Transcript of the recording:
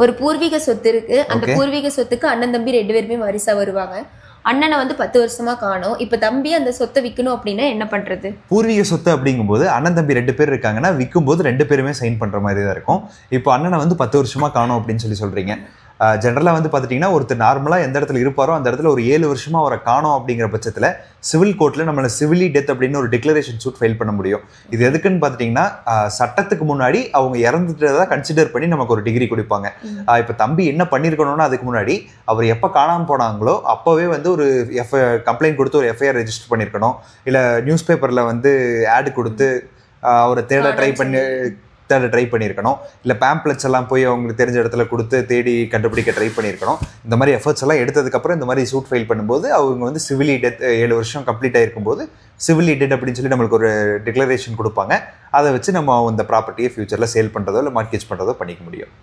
ஒரு பூர்வீக சொத்து இருக்கு. அந்த ஓகே. பூர்வீக சொத்துக்கு அண்ணன், தம்பி 2 பேருமே வாரிசா வருவாங்க. அண்ணன வந்து 10 வருஷமா காணோம். இப்ப தம்பி அந்த சொத்த விக்கணும் அப்டின்னா என்ன பண்றது? பூர்வீக சொத்து அப்படிங்கும்போது அண்ணன் தம்பி 2 பேர் இருக்காங்கன்னா விக்கும்போது 2 பேருமே சைன் பண்ற மாதிரி தான் இருக்கும். இப்போ அண்ணனை வந்து 10 வருஷமா காணோம் அப்படின்னு சொல்றீங்க. ஜென்ரலாக வந்து பார்த்துட்டிங்கன்னா ஒருத்தர் நார்மலாக எந்த இடத்துல இருப்பாரோ அந்த இடத்துல ஒரு 7 வருஷமா அவரை காணோம் அப்படிங்கிற பட்சத்தில் சிவில் கோர்ட்டில் நம்மளை சிவிலி டெத் அப்படின்னு ஒரு டிக்ளரேஷன் சூட் ஃபைல் பண்ண முடியும். இது எதுக்குன்னு பார்த்துட்டிங்கன்னா சட்டத்துக்கு முன்னாடி அவங்க இறந்துட்டதை கன்சிடர் பண்ணி நமக்கு ஒரு டிகிரி கொடுப்பாங்க. இப்போ தம்பி என்ன பண்ணியிருக்கணும்னா அதுக்கு முன்னாடி அவர் எப்போ காணாமல் போனாங்களோ அப்போவே வந்து ஒரு கம்ப்ளைண்ட் கொடுத்து ஒரு எஃப்ஐஆர் ரெஜிஸ்டர் பண்ணியிருக்கணும். இல்லை நியூஸ் பேப்பரில் வந்து ஆடு கொடுத்து அவரை தேட ட்ரை பண்ணியிருக்கணும். இல்லை பேம்ப்ளெட்ஸ் எல்லாம் போய் அவங்களுக்கு தெரிஞ்ச இடத்துல கொடுத்து தேடி கண்டுபிடிக்க ட்ரை பண்ணியிருக்கணும். இந்த மாதிரி எஃபர்ட்ஸ் எல்லாம் எடுத்ததுக்கப்புறம் இந்த மாதிரி சூட் ஃபைல் பண்ணும்போது அவங்க வந்து சிவிலி டெத் 7 வருஷம் கம்ப்ளீட் ஆகிருக்கும்போது சிவிலி டெத் அப்படின்னு சொல்லி நம்மளுக்கு ஒரு டிக்ளரேஷன் கொடுப்பாங்க. அதை வச்சு நம்ம இந்த ப்ராப்பர்ட்டியை ஃபியூச்சரில் சேல் பண்ணுறதோ இல்லை மார்க்கேஜ் பண்ணுறதோ பண்ணிக்க முடியும்.